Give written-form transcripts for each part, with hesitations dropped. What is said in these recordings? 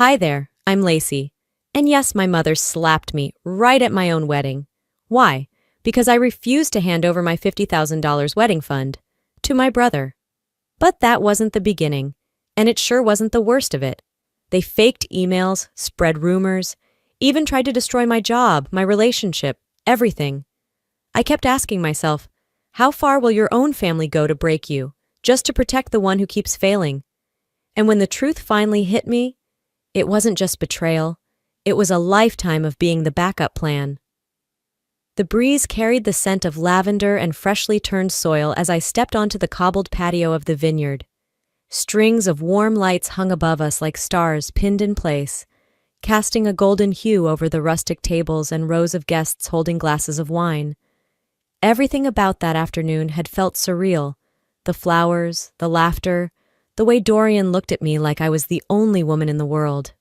Hi there, I'm Lacey. And yes, my mother slapped me right at my own wedding. Why? Because I refused to hand over my $50,000 wedding fund to my brother. But that wasn't the beginning, and it sure wasn't the worst of it. They faked emails, spread rumors, even tried to destroy my job, my relationship, everything. I kept asking myself, how far will your own family go to break you, just to protect the one who keeps failing? And when the truth finally hit me, it wasn't just betrayal, it was a lifetime of being the backup plan. The breeze carried the scent of lavender and freshly turned soil as I stepped onto the cobbled patio of the vineyard. Strings of warm lights hung above us like stars pinned in place, casting a golden hue over the rustic tables and rows of guests holding glasses of wine. Everything about that afternoon had felt surreal. The flowers, the laughter, the way Dorian looked at me like I was the only woman in the world.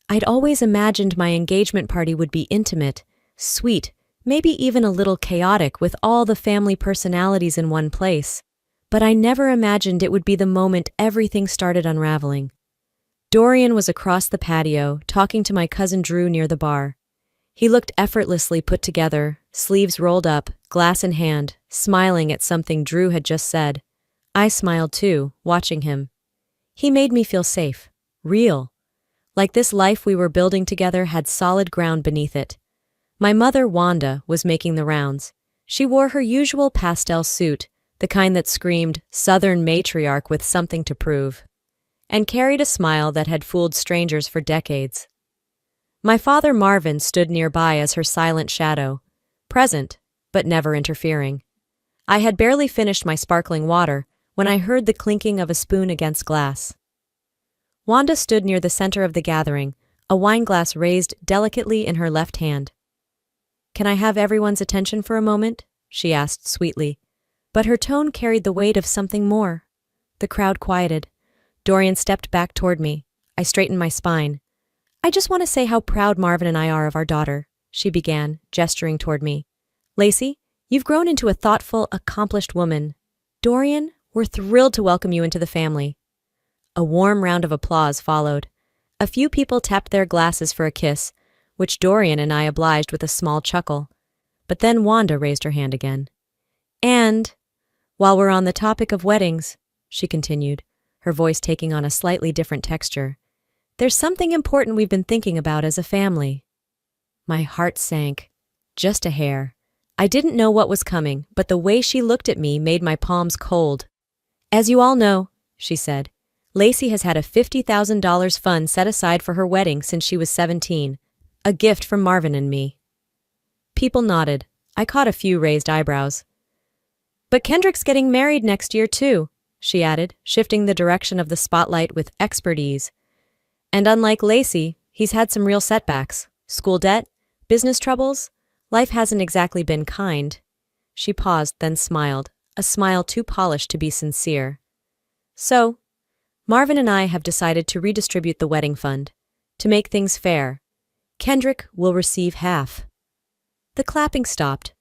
I'd always imagined my engagement party would be intimate, sweet, maybe even a little chaotic with all the family personalities in one place. But I never imagined it would be the moment everything started unraveling. Dorian was across the patio, talking to my cousin Drew near the bar. He looked effortlessly put together, sleeves rolled up, glass in hand, smiling at something Drew had just said. I smiled too, watching him. He made me feel safe, real. Like this life we were building together had solid ground beneath it. My mother, Wanda, was making the rounds. She wore her usual pastel suit, the kind that screamed Southern matriarch with something to prove, and carried a smile that had fooled strangers for decades. My father, Marvin, stood nearby as her silent shadow, present, but never interfering. I had barely finished my sparkling water when I heard the clinking of a spoon against glass. Wanda stood near the center of the gathering, a wineglass raised delicately in her left hand. "Can I have everyone's attention for a moment?" she asked sweetly, but her tone carried the weight of something more. The crowd quieted. Dorian stepped back toward me. I straightened my spine. "I just want to say how proud Marvin and I are of our daughter," she began, gesturing toward me. "Lacey, you've grown into a thoughtful, accomplished woman. Dorian, we're thrilled to welcome you into the family." A warm round of applause followed. A few people tapped their glasses for a kiss, which Dorian and I obliged with a small chuckle. But then Wanda raised her hand again. "And, while we're on the topic of weddings," she continued, her voice taking on a slightly different texture, "there's something important we've been thinking about as a family." My heart sank, just a hair. I didn't know what was coming, but the way she looked at me made my palms cold. "As you all know," she said, "Lacey has had a $50,000 fund set aside for her wedding since she was 17, a gift from Marvin and me." People nodded. I caught a few raised eyebrows. "But Kendrick's getting married next year too," she added, shifting the direction of the spotlight with expert ease. "And unlike Lacey, he's had some real setbacks. School debt, business troubles. Life hasn't exactly been kind." She paused, then smiled, a smile too polished to be sincere. "So, Marvin and I have decided to redistribute the wedding fund. To make things fair, Kendrick will receive half." The clapping stopped.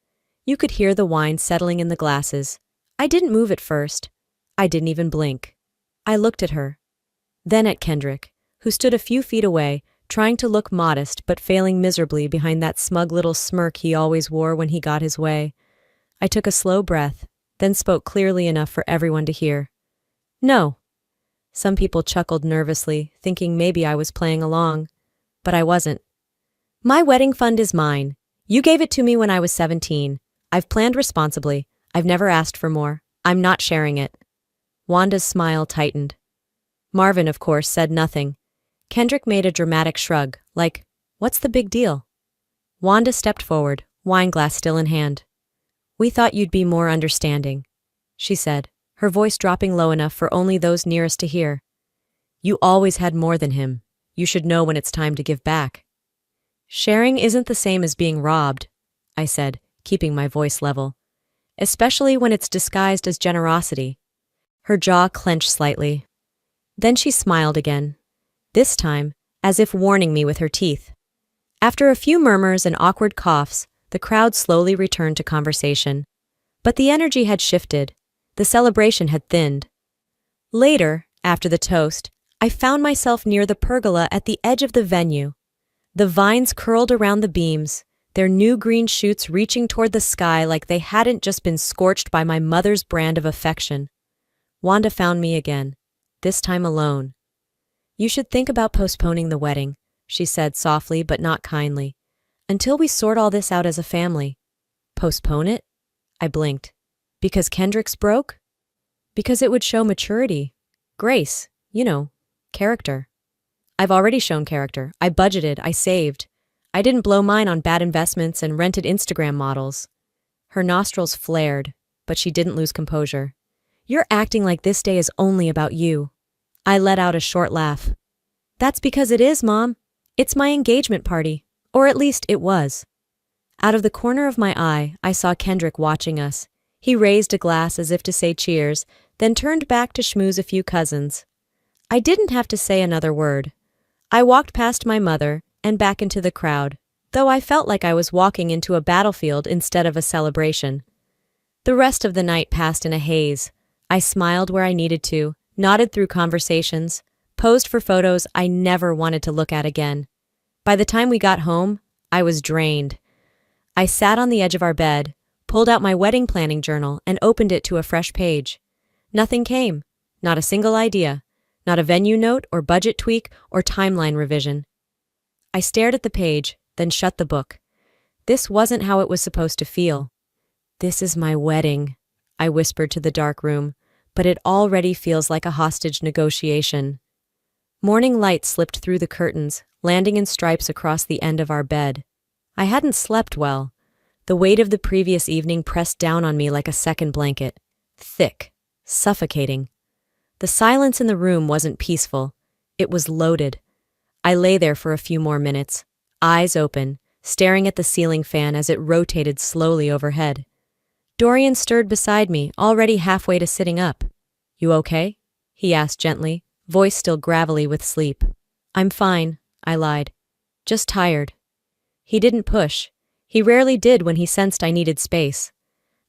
You could hear the wine settling in the glasses. I didn't move at first. I didn't even blink. I looked at her. Then at Kendrick, who stood a few feet away, trying to look modest but failing miserably behind that smug little smirk he always wore when he got his way. I took a slow breath, then spoke clearly enough for everyone to hear. "No." Some people chuckled nervously, thinking maybe I was playing along. But I wasn't. "My wedding fund is mine. You gave it to me when I was 17. I've planned responsibly. I've never asked for more. I'm not sharing it." Wanda's smile tightened. Marvin, of course, said nothing. Kendrick made a dramatic shrug, like, "What's the big deal?" Wanda stepped forward, wineglass still in hand. "We thought you'd be more understanding," she said, her voice dropping low enough for only those nearest to hear. "You always had more than him. You should know when it's time to give back." "Sharing isn't the same as being robbed," I said, keeping my voice level. "Especially when it's disguised as generosity." Her jaw clenched slightly. Then she smiled again, this time as if warning me with her teeth. After a few murmurs and awkward coughs, the crowd slowly returned to conversation. But the energy had shifted. The celebration had thinned. Later, after the toast, I found myself near the pergola at the edge of the venue. The vines curled around the beams, their new green shoots reaching toward the sky like they hadn't just been scorched by my mother's brand of affection. Wanda found me again, this time alone. "You should think about postponing the wedding," she said softly but not kindly, "until we sort all this out as a family." "Postpone it?" I blinked. "Because Kendrick's broke?" "Because it would show maturity. Grace, character." "I've already shown character. I budgeted, I saved. I didn't blow mine on bad investments and rented Instagram models." Her nostrils flared, but she didn't lose composure. "You're acting like this day is only about you." I let out a short laugh. "That's because it is, Mom. It's my engagement party. Or at least it was." Out of the corner of my eye, I saw Kendrick watching us. He raised a glass as if to say cheers, then turned back to schmooze a few cousins. I didn't have to say another word. I walked past my mother and back into the crowd, though I felt like I was walking into a battlefield instead of a celebration. The rest of the night passed in a haze. I smiled where I needed to, nodded through conversations, posed for photos I never wanted to look at again. By the time we got home, I was drained. I sat on the edge of our bed, pulled out my wedding planning journal, and opened it to a fresh page. Nothing came. Not a single idea. Not a venue note or budget tweak or timeline revision. I stared at the page, then shut the book. This wasn't how it was supposed to feel. "This is my wedding," I whispered to the dark room, "but it already feels like a hostage negotiation." Morning light slipped through the curtains, landing in stripes across the end of our bed. I hadn't slept well. The weight of the previous evening pressed down on me like a second blanket. Thick, suffocating. The silence in the room wasn't peaceful. It was loaded. I lay there for a few more minutes, eyes open, staring at the ceiling fan as it rotated slowly overhead. Dorian stirred beside me, already halfway to sitting up. "You okay?" he asked gently, voice still gravelly with sleep. "I'm fine," I lied. "Just tired." He didn't push. He rarely did when he sensed I needed space.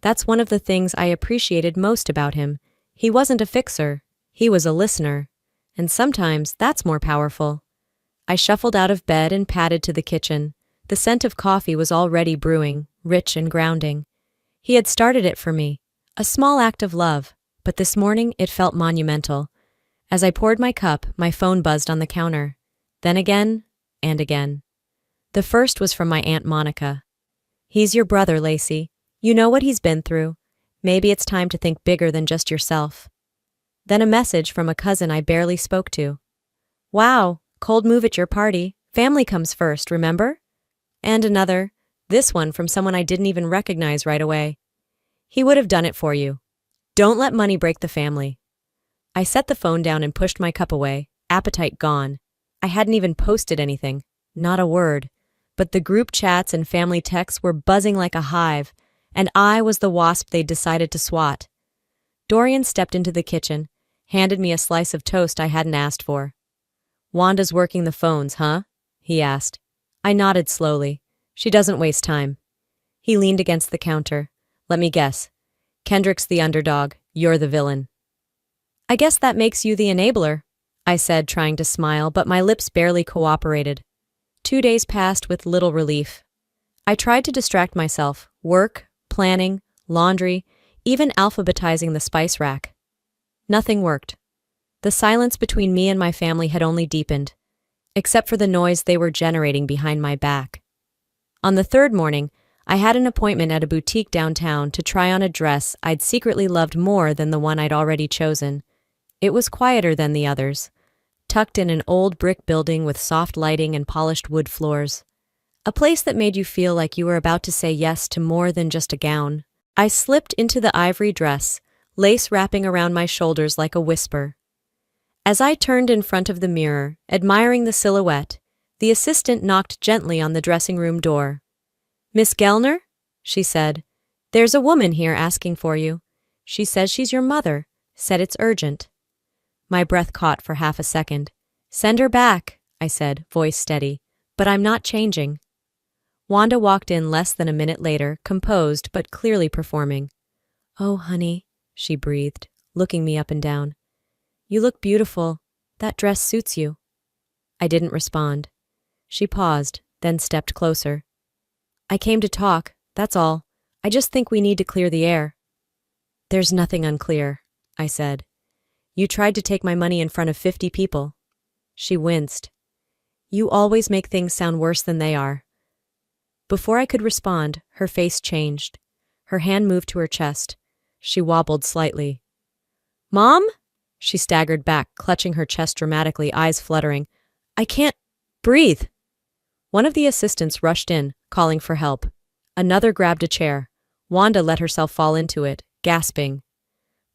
That's one of the things I appreciated most about him. He wasn't a fixer. He was a listener. And sometimes that's more powerful. I shuffled out of bed and padded to the kitchen. The scent of coffee was already brewing, rich and grounding. He had started it for me, a small act of love, but this morning it felt monumental. As I poured my cup, my phone buzzed on the counter. Then again, and again. The first was from my Aunt Monica. "He's your brother, Lacey. You know what he's been through. Maybe it's time to think bigger than just yourself." Then a message from a cousin I barely spoke to. "Wow, cold move at your party. Family comes first, remember?" And another, this one from someone I didn't even recognize right away. "He would have done it for you. Don't let money break the family." I set the phone down and pushed my cup away, appetite gone. I hadn't even posted anything, not a word. But the group chats and family texts were buzzing like a hive, and I was the wasp they'd decided to swat. Dorian stepped into the kitchen, handed me a slice of toast I hadn't asked for. "Wanda's working the phones, huh?" he asked. I nodded slowly. "She doesn't waste time." He leaned against the counter. "Let me guess. Kendrick's the underdog, you're the villain." "I guess that makes you the enabler," I said, trying to smile, but my lips barely cooperated. 2 days passed with little relief. I tried to distract myself, work, planning, laundry, even alphabetizing the spice rack. Nothing worked. The silence between me and my family had only deepened, except for the noise they were generating behind my back. On the third morning, I had an appointment at a boutique downtown to try on a dress I'd secretly loved more than the one I'd already chosen. It was quieter than the others, tucked in an old brick building with soft lighting and polished wood floors. A place that made you feel like you were about to say yes to more than just a gown. I slipped into the ivory dress, lace wrapping around my shoulders like a whisper. As I turned in front of the mirror, admiring the silhouette, the assistant knocked gently on the dressing room door. "Miss Gellner?" she said. "There's a woman here asking for you. She says she's your mother, said it's urgent." My breath caught for half a second. "Send her back," I said, voice steady. "But I'm not changing." Wanda walked in less than a minute later, composed but clearly performing. "Oh, honey," she breathed, looking me up and down. "You look beautiful. That dress suits you. I didn't respond. She paused, then stepped closer. I came to talk, that's all. I just think we need to clear the air. There's nothing unclear, I said. You tried to take my money in front of 50 people. She winced. You always make things sound worse than they are. Before I could respond, her face changed. Her hand moved to her chest. She wobbled slightly. Mom? She staggered back, clutching her chest dramatically, eyes fluttering. I can't breathe. One of the assistants rushed in, calling for help. Another grabbed a chair. Wanda let herself fall into it, gasping.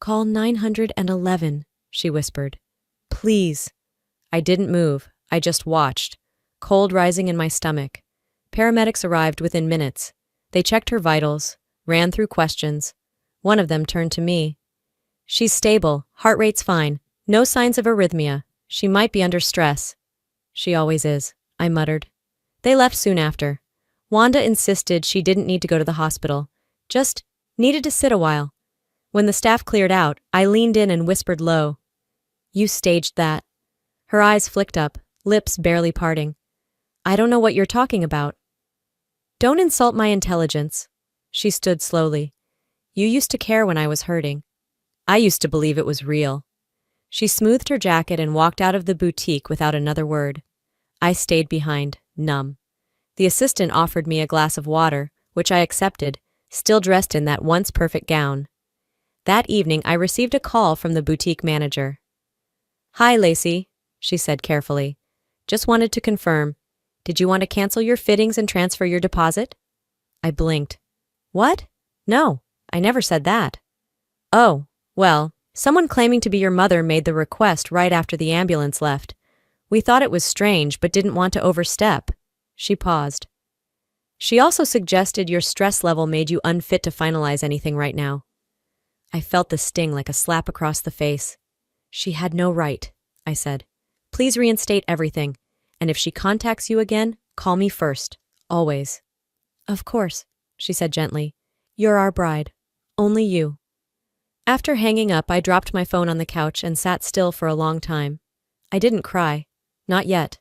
Call 911, she whispered. Please. I didn't move. I just watched, cold rising in my stomach. Paramedics arrived within minutes. They checked her vitals, ran through questions. One of them turned to me. She's stable, heart rate's fine, no signs of arrhythmia. She might be under stress. She always is, I muttered. They left soon after. Wanda insisted she didn't need to go to the hospital, just needed to sit a while. When the staff cleared out, I leaned in and whispered low. You staged that. Her eyes flicked up, lips barely parting. I don't know what you're talking about. Don't insult my intelligence. She stood slowly. You used to care when I was hurting. I used to believe it was real. She smoothed her jacket and walked out of the boutique without another word. I stayed behind, numb. The assistant offered me a glass of water, which I accepted, still dressed in that once perfect gown. That evening I received a call from the boutique manager. Hi, Lacey, she said carefully. Just wanted to confirm. Did you want to cancel your fittings and transfer your deposit? I blinked. What? No, I never said that. Oh, well, someone claiming to be your mother made the request right after the ambulance left. We thought it was strange but didn't want to overstep. She paused. She also suggested your stress level made you unfit to finalize anything right now. I felt the sting like a slap across the face. She had no right, I said. Please reinstate everything, and if she contacts you again, call me first, always. Of course, she said gently. You're our bride. Only you. After hanging up, I dropped my phone on the couch and sat still for a long time. I didn't cry. Not yet.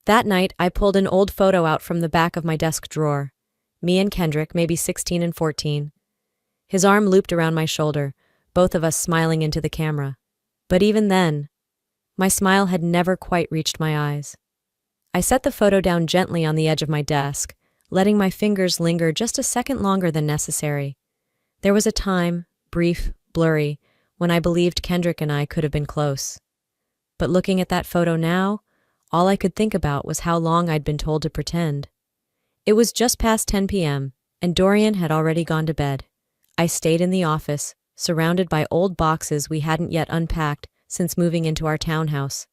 That night, I pulled an old photo out from the back of my desk drawer. Me and Kendrick, maybe 16 and 14. His arm looped around my shoulder, both of us smiling into the camera. But even then, my smile had never quite reached my eyes. I set the photo down gently on the edge of my desk, letting my fingers linger just a second longer than necessary. There was a time, brief, blurry, when I believed Kendrick and I could have been close. But looking at that photo now, all I could think about was how long I'd been told to pretend. It was just past 10 p.m., and Dorian had already gone to bed. I stayed in the office, surrounded by old boxes we hadn't yet unpacked since moving into our townhouse.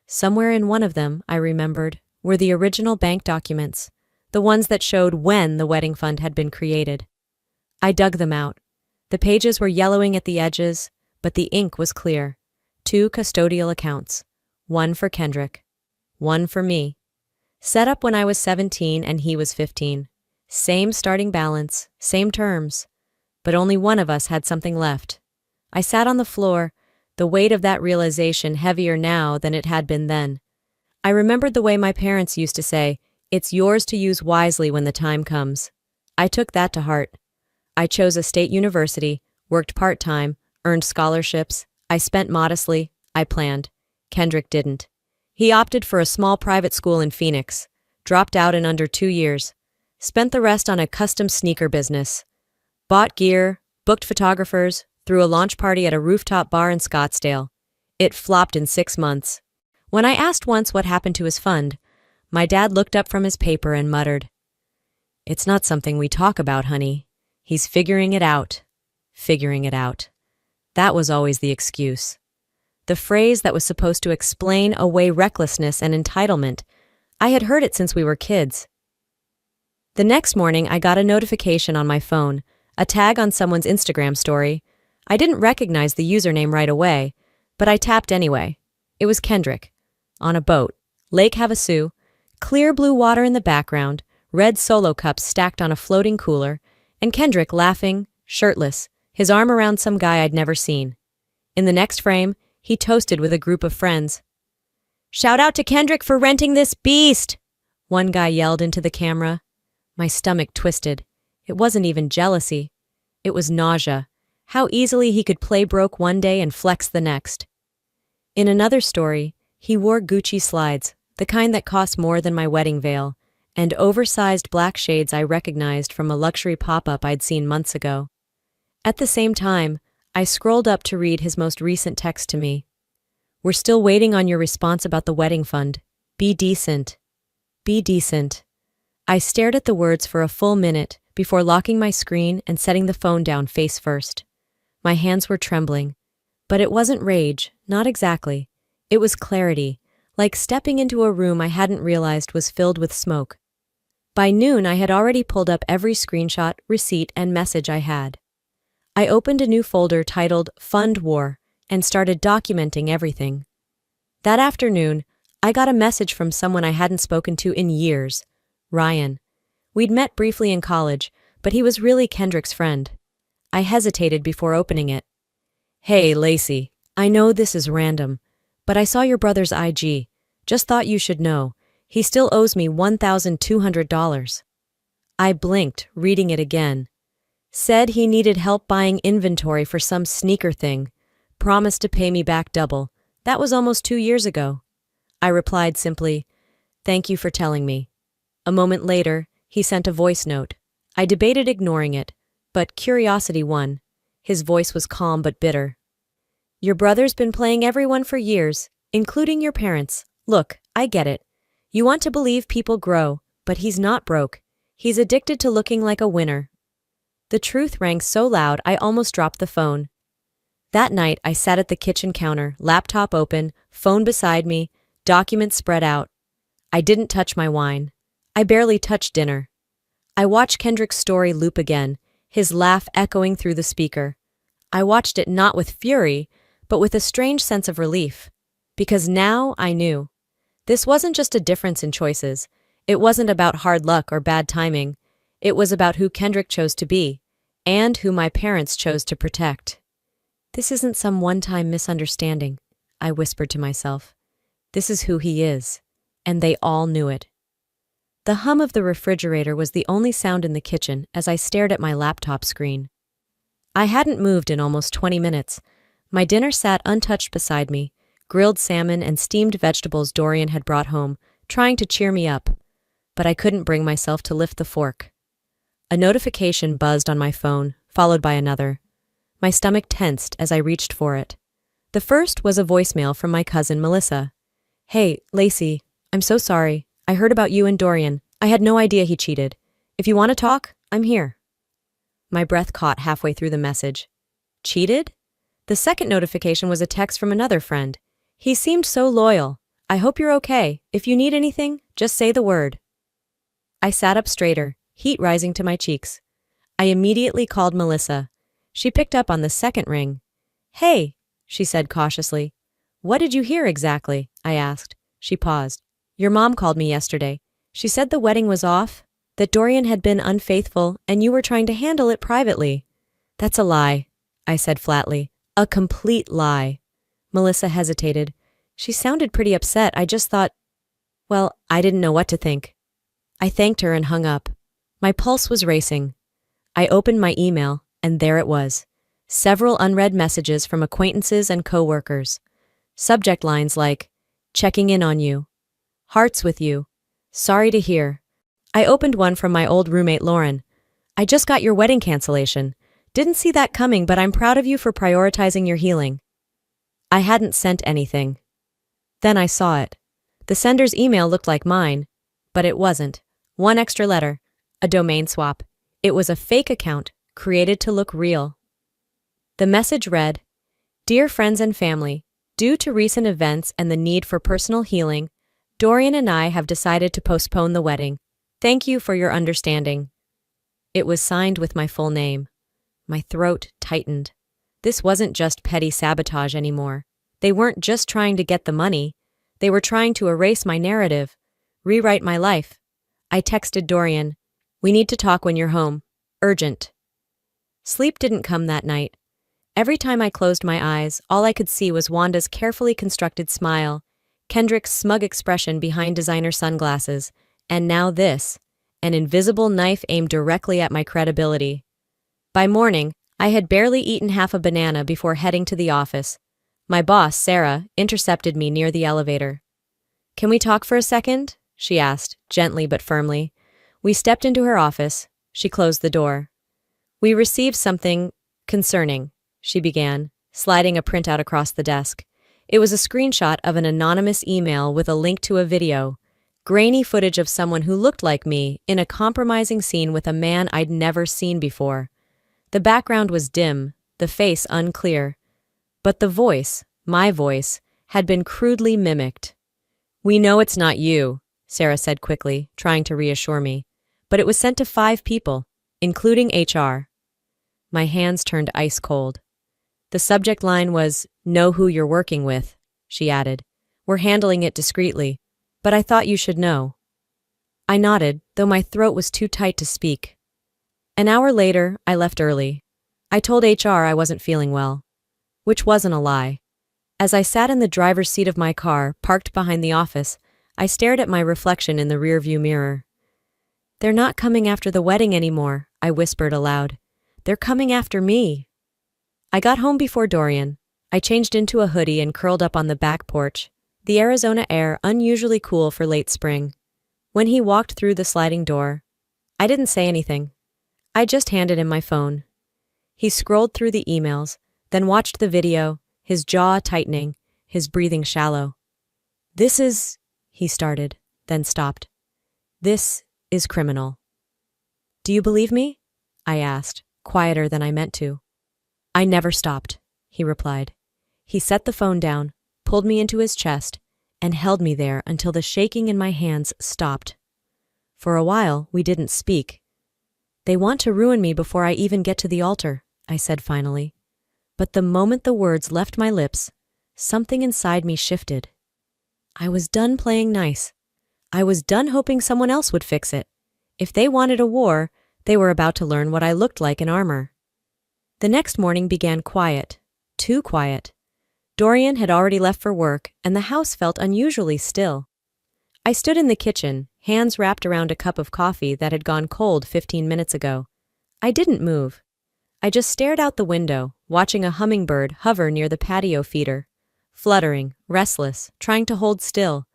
Somewhere in one of them, I remembered, were the original bank documents, the ones that showed when the wedding fund had been created. I dug them out. The pages were yellowing at the edges, but the ink was clear. 2 custodial accounts. One for Kendrick. One for me. Set up when I was 17 and he was 15. Same starting balance, same terms. But only one of us had something left. I sat on the floor, the weight of that realization heavier now than it had been then. I remembered the way my parents used to say, "It's yours to use wisely when the time comes." I took that to heart. I chose a state university, worked part-time, earned scholarships. I spent modestly. I planned. Kendrick didn't. He opted for a small private school in Phoenix, dropped out in under 2 years, spent the rest on a custom sneaker business, bought gear, booked photographers, threw a launch party at a rooftop bar in Scottsdale. It flopped in 6 months. When I asked once what happened to his fund, my dad looked up from his paper and muttered, "It's not something we talk about, honey. He's figuring it out. Figuring it out." That was always the excuse. The phrase that was supposed to explain away recklessness and entitlement. I had heard it since we were kids. The next morning, I got a notification on my phone, a tag on someone's Instagram story. I didn't recognize the username right away, but I tapped anyway. It was Kendrick. On a boat. Lake Havasu. Clear blue water in the background, red Solo cups stacked on a floating cooler, and Kendrick laughing, shirtless, his arm around some guy I'd never seen. In the next frame, he toasted with a group of friends. "Shout out to Kendrick for renting this beast!" one guy yelled into the camera. My stomach twisted. It wasn't even jealousy. It was nausea. How easily he could play broke one day and flex the next. In another story, he wore Gucci slides, the kind that cost more than my wedding veil, and oversized black shades I recognized from a luxury pop-up I'd seen months ago. At the same time, I scrolled up to read his most recent text to me. "We're still waiting on your response about the wedding fund. Be decent. Be decent." I stared at the words for a full minute before locking my screen and setting the phone down face first. My hands were trembling. But it wasn't rage, not exactly. It was clarity, like stepping into a room I hadn't realized was filled with smoke. By noon, I had already pulled up every screenshot, receipt, and message I had. I opened a new folder titled Fund War and started documenting everything. That afternoon, I got a message from someone I hadn't spoken to in years, Ryan. We'd met briefly in college, but he was really Kendrick's friend. I hesitated before opening it. "Hey, Lacey, I know this is random, but I saw your brother's IG. Just thought you should know. He still owes me $1,200. I blinked, reading it again. Said he needed help buying inventory for some sneaker thing. Promised to pay me back double. That was almost 2 years ago. I replied simply, "Thank you for telling me." A moment later, he sent a voice note. I debated ignoring it, but curiosity won. His voice was calm but bitter. "Your brother's been playing everyone for years, including your parents. Look, I get it. You want to believe people grow, but he's not broke. He's addicted to looking like a winner." The truth rang so loud I almost dropped the phone. That night, I sat at the kitchen counter, laptop open, phone beside me, documents spread out. I didn't touch my wine. I barely touched dinner. I watched Kendrick's story loop again, his laugh echoing through the speaker. I watched it not with fury, but with a strange sense of relief. Because now I knew. This wasn't just a difference in choices. It wasn't about hard luck or bad timing. It was about who Kendrick chose to be, and who my parents chose to protect. "This isn't some one-time misunderstanding," I whispered to myself. "This is who he is." And they all knew it. The hum of the refrigerator was the only sound in the kitchen as I stared at my laptop screen. I hadn't moved in almost 20 minutes. My dinner sat untouched beside me, grilled salmon and steamed vegetables Dorian had brought home, trying to cheer me up. But I couldn't bring myself to lift the fork. A notification buzzed on my phone, followed by another. My stomach tensed as I reached for it. The first was a voicemail from my cousin Melissa. "Hey, Lacey, I'm so sorry. I heard about you and Dorian. I had no idea he cheated. If you want to talk, I'm here." My breath caught halfway through the message. Cheated? The second notification was a text from another friend. "He seemed so loyal. I hope you're okay. If you need anything, just say the word." I sat up straighter, heat rising to my cheeks. I immediately called Melissa. She picked up on the second ring. "Hey," she said cautiously. "What did you hear exactly?" I asked. She paused. "Your mom called me yesterday. She said the wedding was off, that Dorian had been unfaithful, and you were trying to handle it privately." "That's a lie," I said flatly. "A complete lie." Melissa hesitated. She sounded pretty upset. I just thought, well, I didn't know what to think. I thanked her and hung up. My pulse was racing. I opened my email, and there it was. Several unread messages from acquaintances and coworkers. Subject lines like, "Checking in on you," "Hearts with you," "Sorry to hear." I opened one from my old roommate Lauren. "I just got your wedding cancellation. Didn't see that coming, but I'm proud of you for prioritizing your healing." I hadn't sent anything. Then I saw it. The sender's email looked like mine, but it wasn't. One extra letter, a domain swap. It was a fake account, created to look real. The message read, "Dear friends and family, due to recent events and the need for personal healing, Dorian and I have decided to postpone the wedding. Thank you for your understanding." It was signed with my full name. My throat tightened. This wasn't just petty sabotage anymore. They weren't just trying to get the money. They were trying to erase my narrative, rewrite my life. I texted Dorian, "We need to talk when you're home. Urgent." Sleep didn't come that night. Every time I closed my eyes, all I could see was Wanda's carefully constructed smile, Kendrick's smug expression behind designer sunglasses, and now this, an invisible knife aimed directly at my credibility. By morning, I had barely eaten half a banana before heading to the office. My boss, Sarah, intercepted me near the elevator. "Can we talk for a second?" she asked, gently but firmly. We stepped into her office. She closed the door. "We received something concerning," she began, sliding a printout across the desk. It was a screenshot of an anonymous email with a link to a video, grainy footage of someone who looked like me in a compromising scene with a man I'd never seen before. The background was dim, the face unclear, but the voice, my voice, had been crudely mimicked. "We know it's not you," Sarah said quickly, trying to reassure me, "but it was sent to 5 people, including HR." My hands turned ice cold. The subject line was, "Know who you're working with," she added. "We're handling it discreetly, but I thought you should know." I nodded, though my throat was too tight to speak. An hour later, I left early. I told HR I wasn't feeling well, which wasn't a lie. As I sat in the driver's seat of my car, parked behind the office, I stared at my reflection in the rearview mirror. "They're not coming after the wedding anymore," I whispered aloud. "They're coming after me." I got home before Dorian. I changed into a hoodie and curled up on the back porch, the Arizona air unusually cool for late spring. When he walked through the sliding door, I didn't say anything. I just handed him my phone. He scrolled through the emails, then watched the video, his jaw tightening, his breathing shallow. "This is," he started, then stopped. "This is criminal." "Do you believe me?" I asked, quieter than I meant to. "I never stopped," he replied. He set the phone down, pulled me into his chest, and held me there until the shaking in my hands stopped. For a while, we didn't speak. "They want to ruin me before I even get to the altar," I said finally. But the moment the words left my lips, something inside me shifted. I was done playing nice. I was done hoping someone else would fix it. If they wanted a war, they were about to learn what I looked like in armor. The next morning began quiet, too quiet. Dorian had already left for work, and the house felt unusually still. I stood in the kitchen, hands wrapped around a cup of coffee that had gone cold 15 minutes ago. I didn't move. I just stared out the window, watching a hummingbird hover near the patio feeder, fluttering, restless, trying to hold still,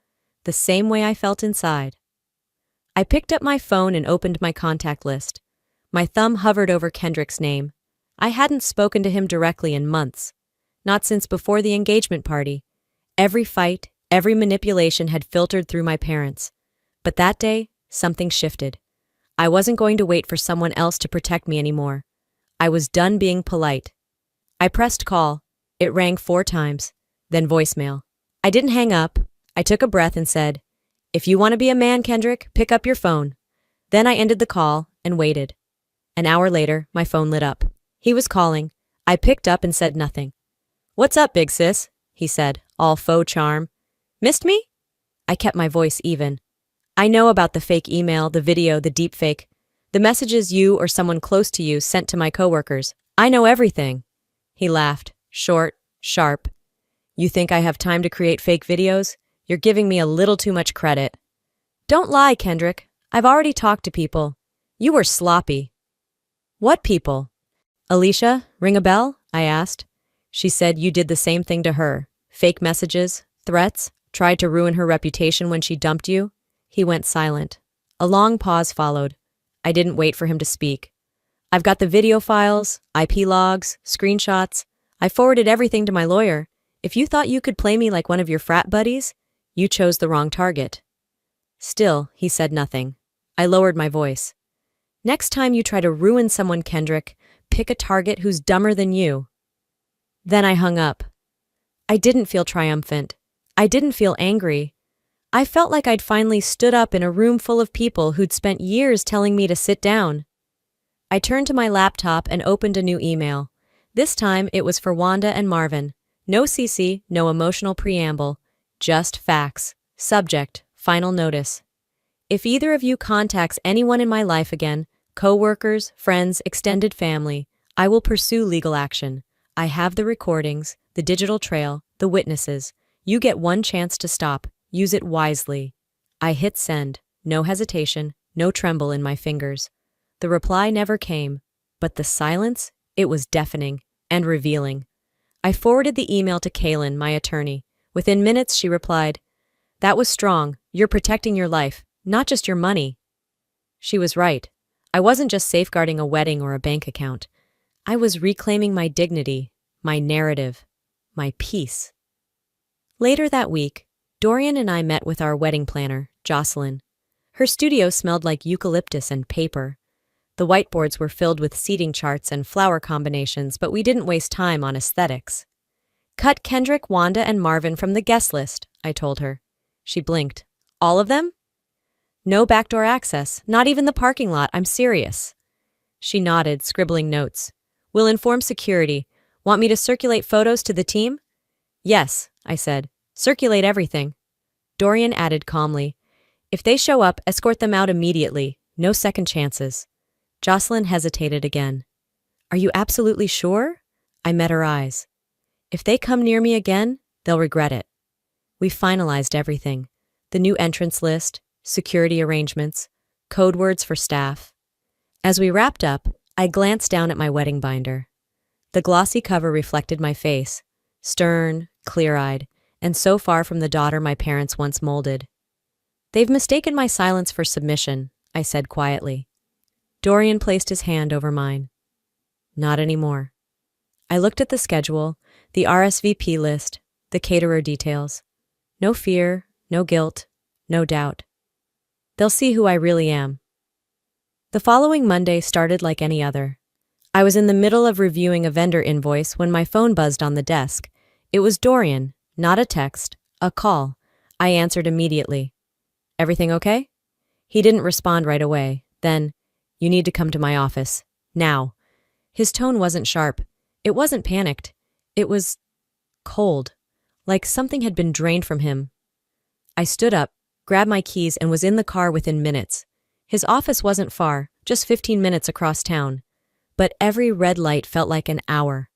the same way I felt inside. I picked up my phone and opened my contact list. My thumb hovered over Kendrick's name. I hadn't spoken to him directly in months, not since before the engagement party. Every fight, every manipulation had filtered through my parents. But that day, something shifted. I wasn't going to wait for someone else to protect me anymore. I was done being polite. I pressed call. It rang 4 times, then voicemail. I didn't hang up. I took a breath and said, "If you want to be a man, Kendrick, pick up your phone." Then I ended the call and waited. An hour later, my phone lit up. He was calling. I picked up and said nothing. "What's up, big sis?" he said, all faux charm. "Missed me?" I kept my voice even. "I know about the fake email, the video, the deepfake, the messages you or someone close to you sent to my coworkers. I know everything." He laughed, short, sharp. "You think I have time to create fake videos? You're giving me a little too much credit." "Don't lie, Kendrick. I've already talked to people. You were sloppy." "What people?" "Alicia, ring a bell?" I asked. She said you did the same thing to her. Fake messages, threats, tried to ruin her reputation when she dumped you. He went silent. A long pause followed. I didn't wait for him to speak. "I've got the video files, IP logs, screenshots. I forwarded everything to my lawyer. If you thought you could play me like one of your frat buddies, you chose the wrong target." Still, he said nothing. I lowered my voice. "Next time you try to ruin someone, Kendrick, pick a target who's dumber than you." Then I hung up. I didn't feel triumphant. I didn't feel angry. I felt like I'd finally stood up in a room full of people who'd spent years telling me to sit down. I turned to my laptop and opened a new email. This time it was for Wanda and Marvin. No CC, no emotional preamble. Just facts. Subject, final notice. If either of you contacts anyone in my life again, co-workers, friends, extended family, I will pursue legal action. I have the recordings, the digital trail, the witnesses. You get one chance to stop. Use it wisely. I hit send. No hesitation, no tremble in my fingers. The reply never came, but the silence, it was deafening and revealing. I forwarded the email to Kaylin, my attorney. Within minutes, she replied, "That was strong. You're protecting your life, not just your money." She was right. I wasn't just safeguarding a wedding or a bank account. I was reclaiming my dignity, my narrative, my peace. Later that week, Dorian and I met with our wedding planner, Jocelyn. Her studio smelled like eucalyptus and paper. The whiteboards were filled with seating charts and flower combinations, but we didn't waste time on aesthetics. "Cut Kendrick, Wanda, and Marvin from the guest list," I told her. She blinked. "All of them?" "No backdoor access, not even the parking lot, I'm serious." She nodded, scribbling notes. "We'll inform security. Want me to circulate photos to the team?" "Yes," I said. "Circulate everything." Dorian added calmly, "If they show up, escort them out immediately. No second chances." Jocelyn hesitated again. "Are you absolutely sure?" I met her eyes. "If they come near me again, they'll regret it." We finalized everything. The new entrance list, security arrangements, code words for staff. As we wrapped up, I glanced down at my wedding binder. The glossy cover reflected my face, stern, clear-eyed, and so far from the daughter my parents once molded. "They've mistaken my silence for submission," I said quietly. Dorian placed his hand over mine. "Not anymore." I looked at the schedule, the RSVP list, the caterer details. No fear, no guilt, no doubt. They'll see who I really am. The following Monday started like any other. I was in the middle of reviewing a vendor invoice when my phone buzzed on the desk. It was Dorian, not a text, a call. I answered immediately. "Everything okay?" He didn't respond right away. Then, "You need to come to my office. Now." His tone wasn't sharp. It wasn't panicked. It was cold, like something had been drained from him. I stood up, grabbed my keys, and was in the car within minutes. His office wasn't far, just 15 minutes across town. But every red light felt like an hour.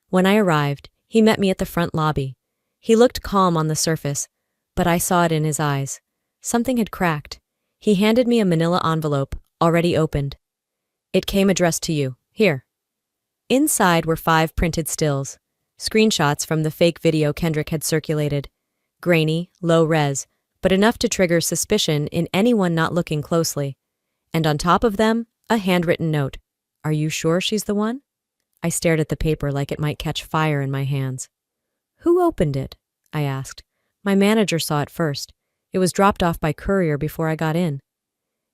When I arrived, he met me at the front lobby. He looked calm on the surface, but I saw it in his eyes. Something had cracked. He handed me a manila envelope, already opened. "It came addressed to you. Here." Inside were 5 printed stills, screenshots from the fake video Kendrick had circulated. Grainy, low res, but enough to trigger suspicion in anyone not looking closely. And on top of them, a handwritten note. "Are you sure she's the one?" I stared at the paper like it might catch fire in my hands. "Who opened it?" I asked. My manager saw it first. It was dropped off by courier before I got in.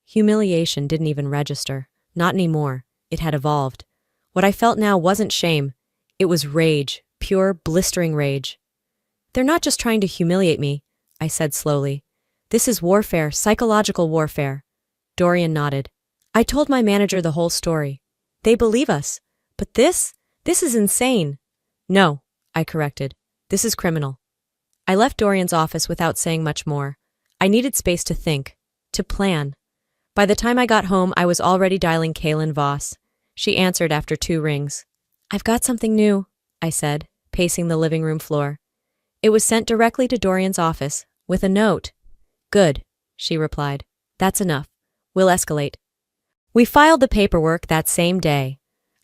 Humiliation didn't even register. Not anymore. It had evolved. What I felt now wasn't shame. It was rage, pure, blistering rage. "They're not just trying to humiliate me," I said slowly. "This is warfare, psychological warfare." Dorian nodded. "I told my manager the whole story. They believe us. But this is insane." "No," I corrected. "This is criminal." I left Dorian's office without saying much more. I needed space to think, to plan. By the time I got home, I was already dialing Kaylin Voss. She answered after 2 rings. "I've got something new," I said, pacing the living room floor. It was sent directly to Dorian's office, with a note. "Good," she replied. "That's enough. We'll escalate." We filed the paperwork that same day.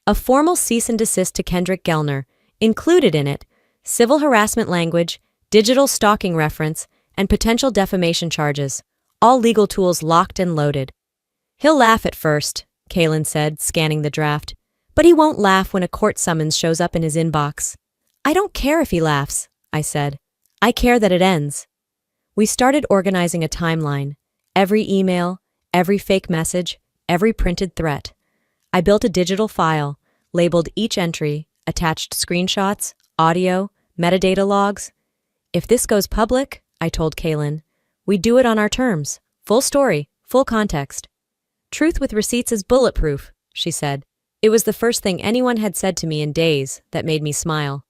A formal cease and desist to Kendrick Gellner, included in it civil harassment language, digital stalking reference, and potential defamation charges, all legal tools locked and loaded. "He'll laugh at first," Kaylin said, scanning the draft. "But he won't laugh when a court summons shows up in his inbox." "I don't care if he laughs," I said. "I care that it ends." We started organizing a timeline. Every email, every fake message, every printed threat. I built a digital file, labeled each entry, attached screenshots, audio, metadata logs. "If this goes public," I told Kaylin, "we do it on our terms. Full story, full context." "Truth with receipts is bulletproof," she said. It was the first thing anyone had said to me in days that made me smile.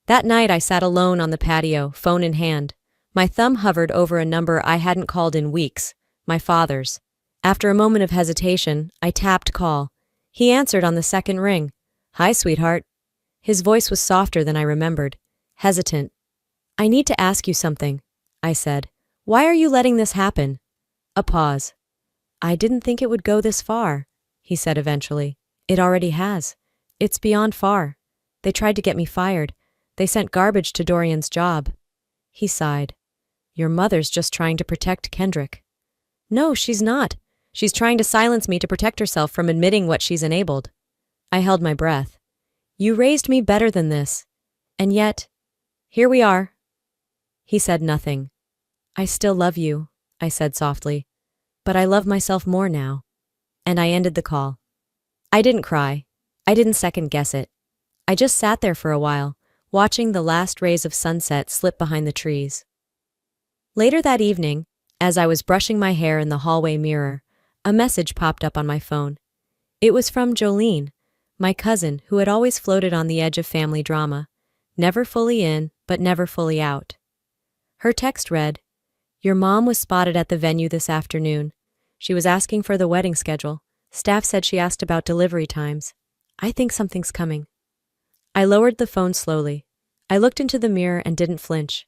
That night I sat alone on the patio, phone in hand. My thumb hovered over a number I hadn't called in weeks, my father's. After a moment of hesitation, I tapped call. He answered on the second ring. "Hi, sweetheart." His voice was softer than I remembered, hesitant. I need to ask you something, I said. Why are you letting this happen? A pause. I didn't think it would go this far, he said eventually. It already has. It's beyond far. They tried to get me fired. They sent garbage to Dorian's job. He sighed. Your mother's just trying to protect Kendrick. No, she's not. She's trying to silence me to protect herself from admitting what she's enabled. I held my breath. You raised me better than this. And yet, here we are. He said nothing. I still love you, I said softly. But I love myself more now. And I ended the call. I didn't cry. I didn't second guess it. I just sat there for a while, watching the last rays of sunset slip behind the trees. Later that evening, as I was brushing my hair in the hallway mirror, a message popped up on my phone. It was from Jolene, my cousin who had always floated on the edge of family drama, never fully in, but never fully out. Her text read, Your mom was spotted at the venue this afternoon. She was asking for the wedding schedule. Staff said she asked about delivery times. I think something's coming. I lowered the phone slowly. I looked into the mirror and didn't flinch.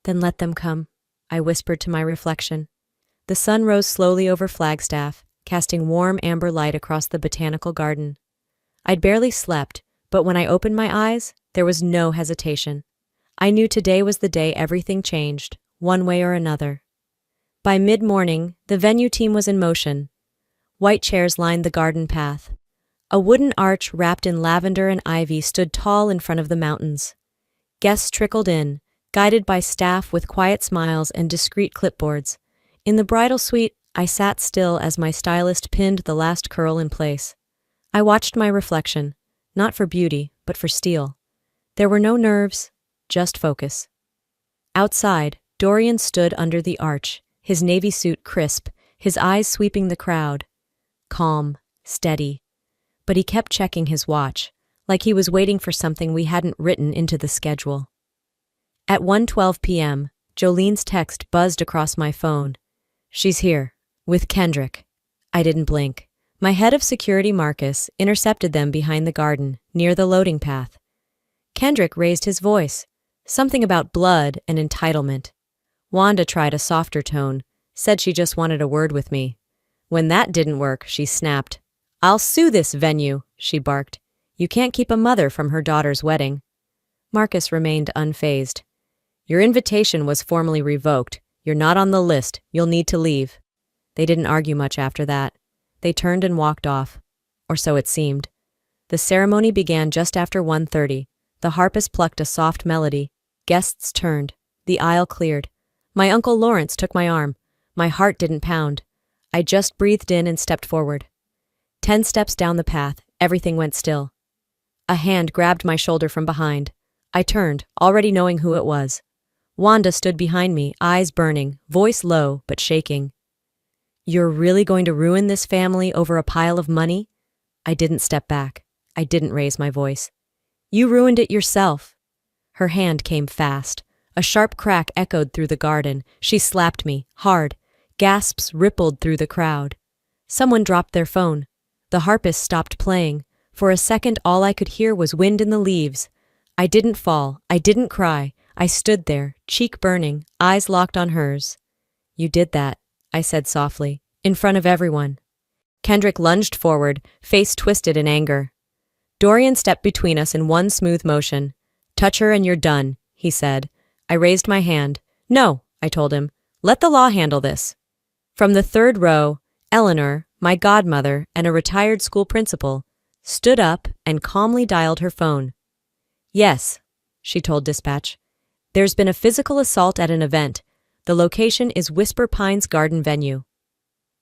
Then let them come, I whispered to my reflection. The sun rose slowly over Flagstaff, casting warm amber light across the botanical garden. I'd barely slept, but when I opened my eyes, there was no hesitation. I knew today was the day everything changed, one way or another. By mid-morning, the venue team was in motion. White chairs lined the garden path. A wooden arch wrapped in lavender and ivy stood tall in front of the mountains. Guests trickled in, guided by staff with quiet smiles and discreet clipboards. In the bridal suite, I sat still as my stylist pinned the last curl in place. I watched my reflection, not for beauty, but for steel. There were no nerves, just focus. Outside, Dorian stood under the arch, his navy suit crisp, his eyes sweeping the crowd. Calm, steady. But he kept checking his watch, like he was waiting for something we hadn't written into the schedule. At 1:12 p.m., Jolene's text buzzed across my phone. She's here, with Kendrick. I didn't blink. My head of security, Marcus, intercepted them behind the garden, near the loading path. Kendrick raised his voice, something about blood and entitlement. Wanda tried a softer tone, said she just wanted a word with me. When that didn't work, she snapped. I'll sue this venue, she barked. You can't keep a mother from her daughter's wedding. Marcus remained unfazed. Your invitation was formally revoked. You're not on the list. You'll need to leave. They didn't argue much after that. They turned and walked off. Or so it seemed. The ceremony began just after 1:30. The harpist plucked a soft melody. Guests turned. The aisle cleared. My Uncle Lawrence took my arm. My heart didn't pound. I just breathed in and stepped forward. 10 steps down the path, everything went still. A hand grabbed my shoulder from behind. I turned, already knowing who it was. Wanda stood behind me, eyes burning, voice low but shaking. You're really going to ruin this family over a pile of money? I didn't step back. I didn't raise my voice. You ruined it yourself. Her hand came fast. A sharp crack echoed through the garden. She slapped me, hard. Gasps rippled through the crowd. Someone dropped their phone. The harpist stopped playing. For a second, all I could hear was wind in the leaves. I didn't fall. I didn't cry. I stood there, cheek burning, eyes locked on hers. You did that, I said softly, in front of everyone. Kendrick lunged forward, face twisted in anger. Dorian stepped between us in one smooth motion. Touch her and you're done, he said. I raised my hand. No, I told him. Let the law handle this. From the third row, Eleanor, my godmother and a retired school principal, stood up and calmly dialed her phone. Yes, she told dispatch. There's been a physical assault at an event. The location is Whisper Pines Garden venue.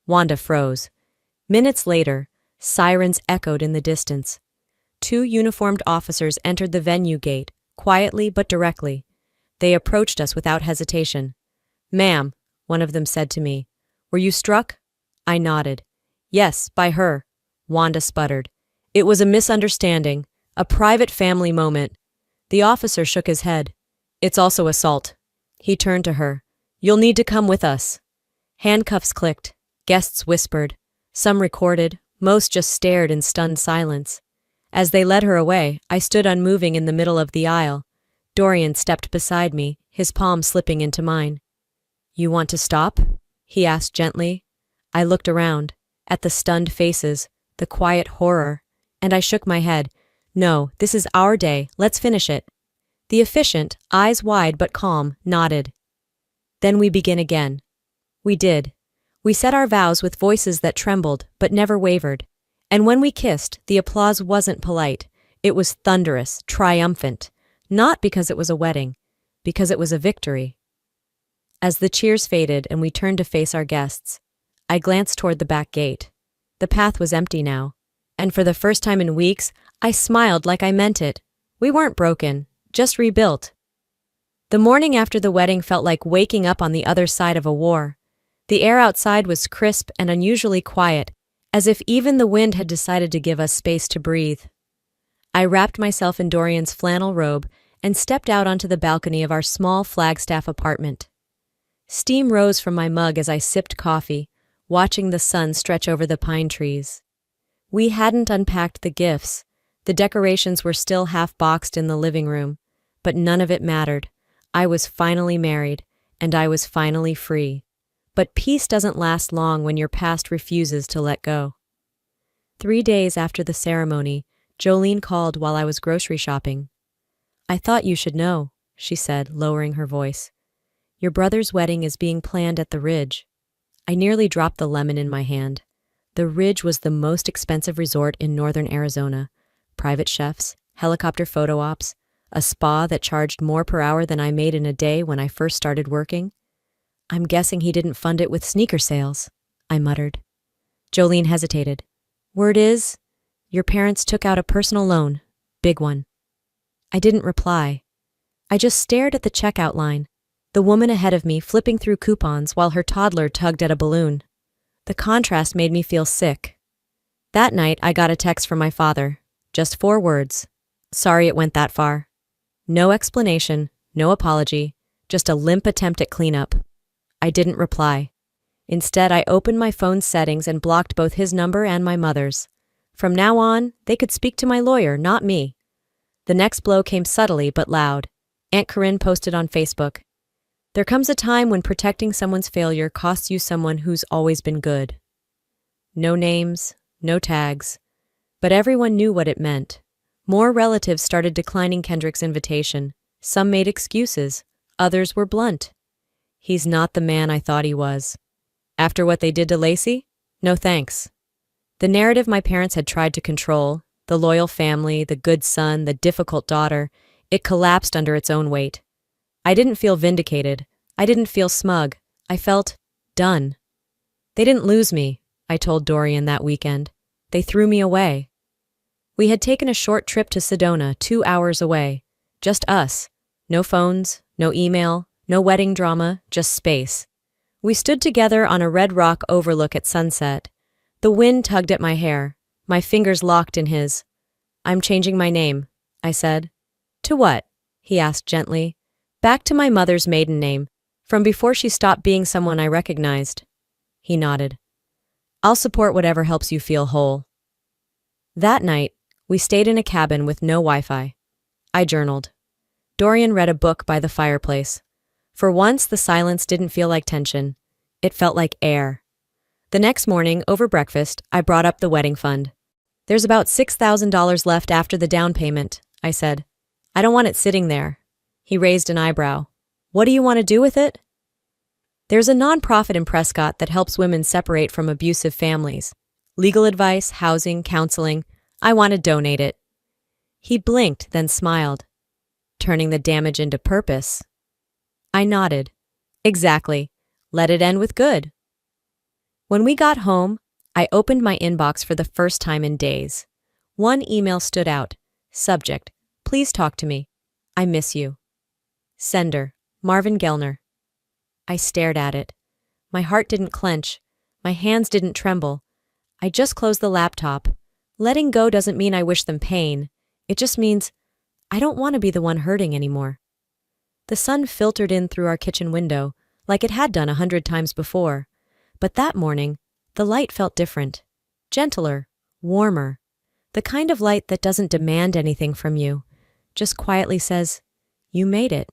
Wanda froze. Minutes later, sirens echoed in the distance. 2 uniformed officers entered the venue gate, quietly but directly. They approached us without hesitation. Ma'am, one of them said to me, were you struck? I nodded. Yes, by her. Wanda sputtered. It was a misunderstanding, a private family moment. The officer shook his head. It's also assault. He turned to her. You'll need to come with us. Handcuffs clicked. Guests whispered. Some recorded. Most just stared in stunned silence. As they led her away, I stood unmoving in the middle of the aisle. Dorian stepped beside me, his palm slipping into mine. You want to stop? He asked gently. I looked around, at the stunned faces, the quiet horror, and I shook my head. No, this is our day, let's finish it. The efficient, eyes wide but calm, nodded. Then we begin again. We did. We said our vows with voices that trembled but never wavered. And when we kissed, the applause wasn't polite. It was thunderous, triumphant. Not because it was a wedding, because it was a victory. As the cheers faded and we turned to face our guests, I glanced toward the back gate. The path was empty now, and for the first time in weeks, I smiled like I meant it. We weren't broken, just rebuilt. The morning after the wedding felt like waking up on the other side of a war. The air outside was crisp and unusually quiet, as if even the wind had decided to give us space to breathe. I wrapped myself in Dorian's flannel robe and stepped out onto the balcony of our small Flagstaff apartment. Steam rose from my mug as I sipped coffee, watching the sun stretch over the pine trees. We hadn't unpacked the gifts. The decorations were still half boxed in the living room, but none of it mattered. I was finally married, and I was finally free. But peace doesn't last long when your past refuses to let go. 3 days after the ceremony, Jolene called while I was grocery shopping. I thought you should know, she said, lowering her voice. Your brother's wedding is being planned at the Ridge. I nearly dropped the lemon in my hand. The Ridge was the most expensive resort in northern Arizona. Private chefs, helicopter photo ops, a spa that charged more per hour than I made in a day when I first started working. I'm guessing he didn't fund it with sneaker sales, I muttered. Jolene hesitated. Word is, your parents took out a personal loan. Big one. I didn't reply. I just stared at the checkout line, the woman ahead of me flipping through coupons while her toddler tugged at a balloon. The contrast made me feel sick. That night, I got a text from my father. Just 4 words. Sorry it went that far. No explanation, no apology, just a limp attempt at cleanup. I didn't reply. Instead, I opened my phone's settings and blocked both his number and my mother's. From now on, they could speak to my lawyer, not me. The next blow came subtly but loud. Aunt Corinne posted on Facebook. There comes a time when protecting someone's failure costs you someone who's always been good. No names, no tags. But everyone knew what it meant. More relatives started declining Kendrick's invitation. Some made excuses. Others were blunt. He's not the man I thought he was. After what they did to Lacey? No thanks. The narrative my parents had tried to control, the loyal family, the good son, the difficult daughter, it collapsed under its own weight. I didn't feel vindicated. I didn't feel smug. I felt done. They didn't lose me, I told Dorian that weekend. They threw me away. We had taken a short trip to Sedona, 2 hours away. Just us. No phones, no email, no wedding drama, just space. We stood together on a red rock overlook at sunset. The wind tugged at my hair. My fingers locked in his. I'm changing my name, I said. To what? He asked gently. Back to my mother's maiden name, from before she stopped being someone I recognized. He nodded. I'll support whatever helps you feel whole. That night, we stayed in a cabin with no Wi-Fi. I journaled. Dorian read a book by the fireplace. For once, the silence didn't feel like tension. It felt like air. The next morning, over breakfast, I brought up the wedding fund. There's about $6,000 left after the down payment, I said. I don't want it sitting there. He raised an eyebrow. What do you want to do with it? There's a nonprofit in Prescott that helps women separate from abusive families. Legal advice, housing, counseling. I want to donate it. He blinked, then smiled. Turning the damage into purpose. I nodded. Exactly. Let it end with good. When we got home, I opened my inbox for the first time in days. One email stood out. Subject, please talk to me. I miss you. Sender, Marvin Gellner. I stared at it. My heart didn't clench. My hands didn't tremble. I just closed the laptop. Letting go doesn't mean I wish them pain. It just means I don't want to be the one hurting anymore. The sun filtered in through our kitchen window, like it had done 100 times before. But that morning, the light felt different. Gentler, warmer. The kind of light that doesn't demand anything from you. Just quietly says, You made it.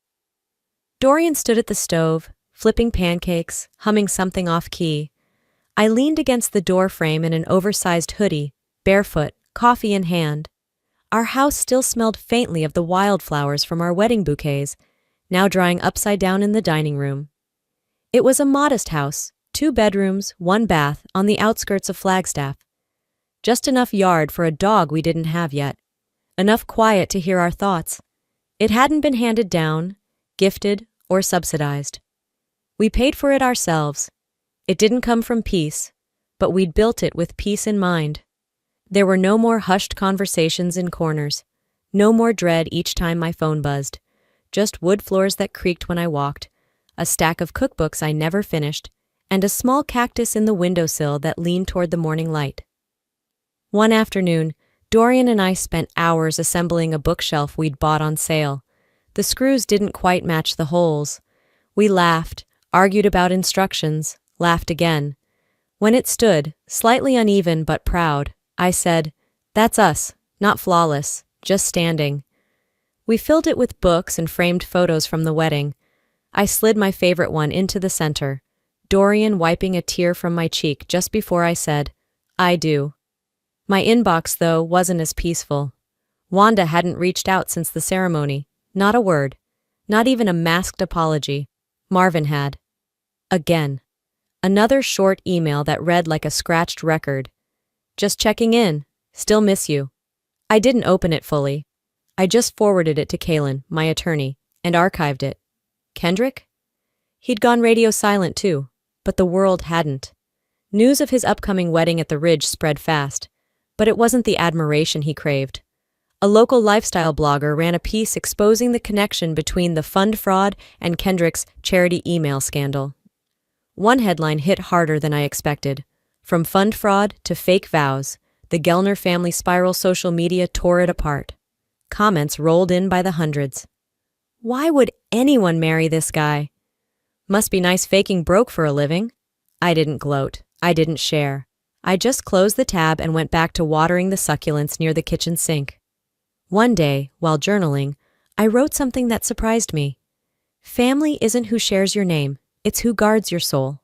Dorian stood at the stove, flipping pancakes, humming something off-key. I leaned against the door frame in an oversized hoodie, barefoot, coffee in hand. Our house still smelled faintly of the wildflowers from our wedding bouquets, now drying upside down in the dining room. It was a modest house, 2 bedrooms, 1 bath, on the outskirts of Flagstaff. Just enough yard for a dog we didn't have yet. Enough quiet to hear our thoughts. It hadn't been handed down, gifted, or subsidized. We paid for it ourselves. It didn't come from peace, but we'd built it with peace in mind. There were no more hushed conversations in corners, no more dread each time my phone buzzed, just wood floors that creaked when I walked, a stack of cookbooks I never finished, and a small cactus in the windowsill that leaned toward the morning light. One afternoon, Dorian and I spent hours assembling a bookshelf we'd bought on sale. The screws didn't quite match the holes. We laughed, argued about instructions, laughed again. When it stood, slightly uneven but proud, I said, "That's us, not flawless, just standing." We filled it with books and framed photos from the wedding. I slid my favorite one into the center, Dorian wiping a tear from my cheek just before I said, "I do." My inbox, though, wasn't as peaceful. Wanda hadn't reached out since the ceremony. Not a word. Not even a masked apology. Marvin had. Again. Another short email that read like a scratched record. "Just checking in. Still miss you." I didn't open it fully. I just forwarded it to Kaylin, my attorney, and archived it. Kendrick? He'd gone radio silent too, but the world hadn't. News of his upcoming wedding at the Ridge spread fast, but it wasn't the admiration he craved. A local lifestyle blogger ran a piece exposing the connection between the fund fraud and Kendrick's charity email scandal. One headline hit harder than I expected. From fund fraud to fake vows, the Gellner family spiral social media tore it apart. Comments rolled in by the hundreds. Why would anyone marry this guy? Must be nice faking broke for a living. I didn't gloat. I didn't share. I just closed the tab and went back to watering the succulents near the kitchen sink. One day, while journaling, I wrote something that surprised me. Family isn't who shares your name, it's who guards your soul.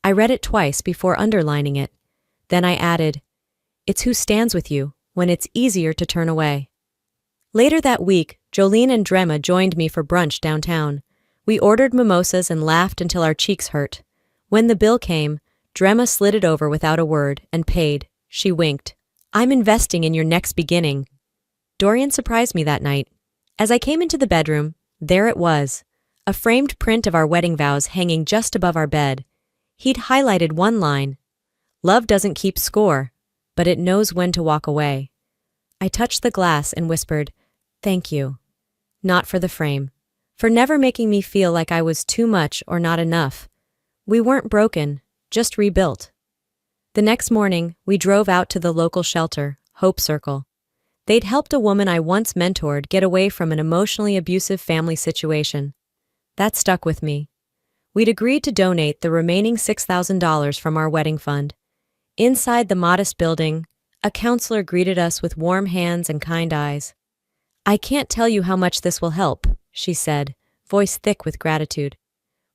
I read it twice before underlining it. Then I added, it's who stands with you when it's easier to turn away. Later that week, Jolene and Drema joined me for brunch downtown. We ordered mimosas and laughed until our cheeks hurt. When the bill came, Drema slid it over without a word and paid. She winked. "I'm investing in your next beginning." Dorian surprised me that night. As I came into the bedroom, there it was, a framed print of our wedding vows hanging just above our bed. He'd highlighted one line, "Love doesn't keep score, but it knows when to walk away." I touched the glass and whispered, "Thank you." Not for the frame, for never making me feel like I was too much or not enough. We weren't broken, just rebuilt. The next morning, we drove out to the local shelter, Hope Circle. They'd helped a woman I once mentored get away from an emotionally abusive family situation. That stuck with me. We'd agreed to donate the remaining $6,000 from our wedding fund. Inside the modest building, a counselor greeted us with warm hands and kind eyes. "I can't tell you how much this will help," she said, voice thick with gratitude.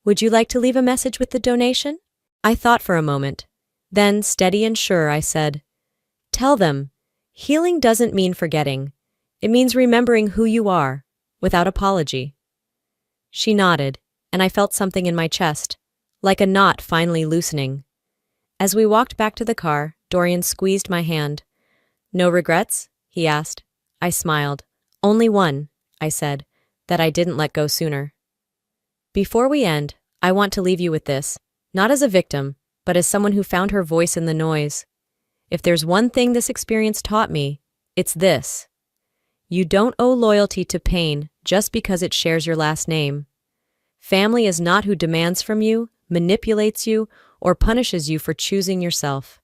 "Would you like to leave a message with the donation?" I thought for a moment. Then, steady and sure, I said, "Tell them, healing doesn't mean forgetting. It means remembering who you are, without apology." She nodded, and I felt something in my chest, like a knot finally loosening. As we walked back to the car, Dorian squeezed my hand. "No regrets?" he asked. I smiled. "Only one," I said, "that I didn't let go sooner." Before we end, I want to leave you with this, not as a victim, but as someone who found her voice in the noise. If there's one thing this experience taught me, it's this. You don't owe loyalty to pain just because it shares your last name. Family is not who demands from you, manipulates you, or punishes you for choosing yourself.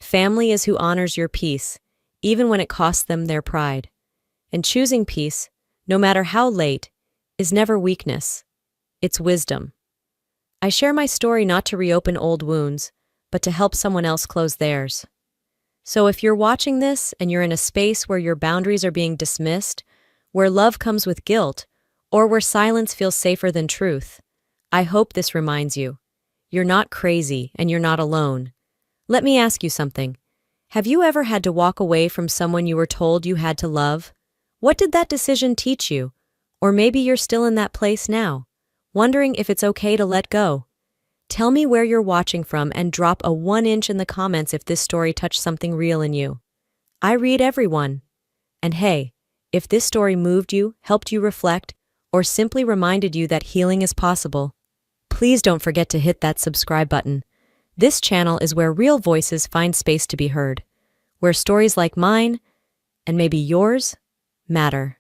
Family is who honors your peace, even when it costs them their pride. And choosing peace, no matter how late, is never weakness. It's wisdom. I share my story not to reopen old wounds, but to help someone else close theirs. So if you're watching this and you're in a space where your boundaries are being dismissed, where love comes with guilt, or where silence feels safer than truth. I hope this reminds you. You're not crazy and you're not alone. Let me ask you something. Have you ever had to walk away from someone you were told you had to love? What did that decision teach you? Or maybe you're still in that place now, wondering if it's okay to let go. Tell me where you're watching from and drop a 1 inch in the comments if this story touched something real in you. I read everyone. And hey, if this story moved you, helped you reflect, or simply reminded you that healing is possible, please don't forget to hit that subscribe button. This channel is where real voices find space to be heard, where stories like mine, and maybe yours, matter.